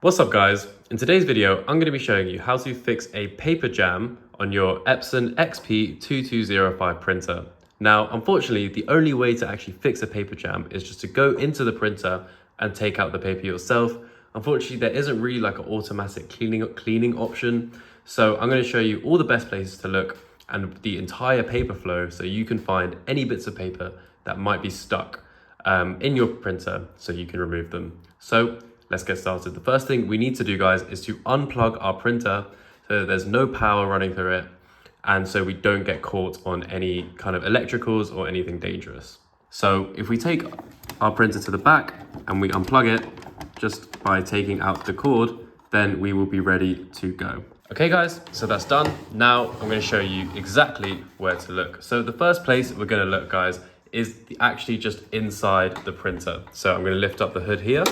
What's up guys? In today's video, I'm going to be showing you how to fix a paper jam on your Epson XP-2200 printer. Now, unfortunately, the only way to actually fix a paper jam is just to go into the printer and take out the paper yourself. Unfortunately, there isn't really like an automatic cleaning option. So I'm going to show you all the best places to look and the entire paper flow so you can find any bits of paper that might be stuck in your printer so you can remove them. So let's get started. The first thing we need to do, guys, is to unplug our printer so that there's no power running through it and so we don't get caught on any kind of electricals or anything dangerous. So if we take our printer to the back and we unplug it just by taking out the cord, then we will be ready to go. Okay guys, so that's done. Now I'm going to show you exactly where to look. So the first place we're going to look, guys, is actually just inside the printer. So I'm going to lift up the hood here.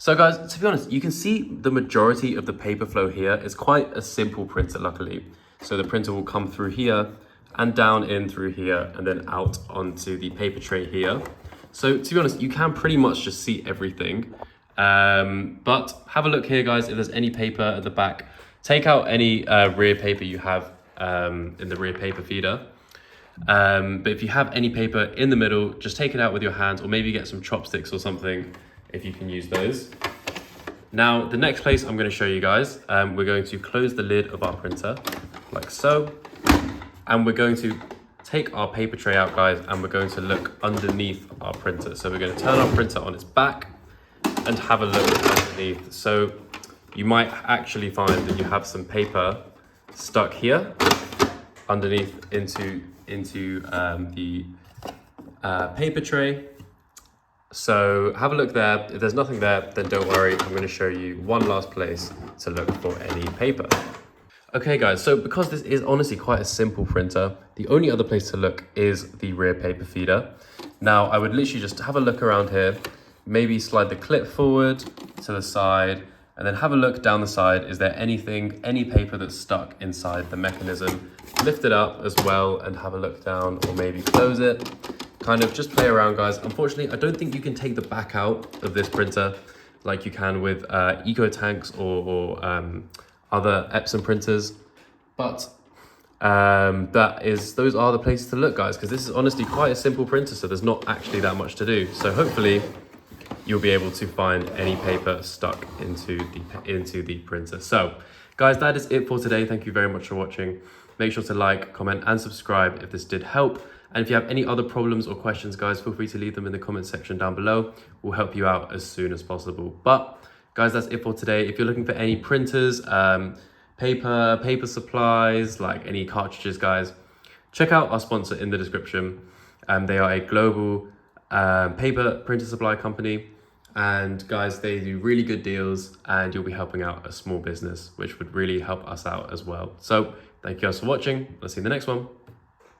So guys, to be honest, you can see the majority of the paper flow here is quite a simple printer, luckily. So the printer will come through here and down in through here and then out onto the paper tray here. So to be honest, you can pretty much just see everything. But have a look here, guys, if there's any paper at the back. Take out any rear paper you have in the rear paper feeder. But if you have any paper in the middle, just take it out with your hands or maybe get some chopsticks or something if you can use those. Now, the next place I'm going to show you guys, we're going to close the lid of our printer like so. And we're going to take our paper tray out, guys, and we're going to look underneath our printer. So we're going to turn our printer on its back and have a look underneath. So you might actually find that you have some paper stuck here underneath into the paper tray. So have a look there. If there's nothing there, then don't worry. I'm going to show you one last place to look for any paper. Okay guys, so because this is honestly quite a simple printer, the only other place to look is the rear paper feeder. Now I would literally just have a look around here, maybe slide the clip forward to the side and then have a look down the side. Is there any paper that's stuck inside the mechanism? Lift it up as well and have a look down, or maybe close it. Kind of just play around, guys. Unfortunately, I don't think you can take the back out of this printer like you can with EcoTanks or other Epson printers. But those are the places to look, guys, because this is honestly quite a simple printer, so there's not actually that much to do. So hopefully you'll be able to find any paper stuck into the printer. So guys, that is it for today. Thank you very much for watching. Make sure to like, comment and subscribe if this did help. And if you have any other problems or questions, guys, feel free to leave them in the comment section down below. We'll help you out as soon as possible. But guys, that's it for today. If you're looking for any printers, paper supplies, like any cartridges, guys, check out our sponsor in the description. They are a global paper printer supply company. And guys, they do really good deals and you'll be helping out a small business, which would really help us out as well. So thank you guys for watching. I'll see you in the next one.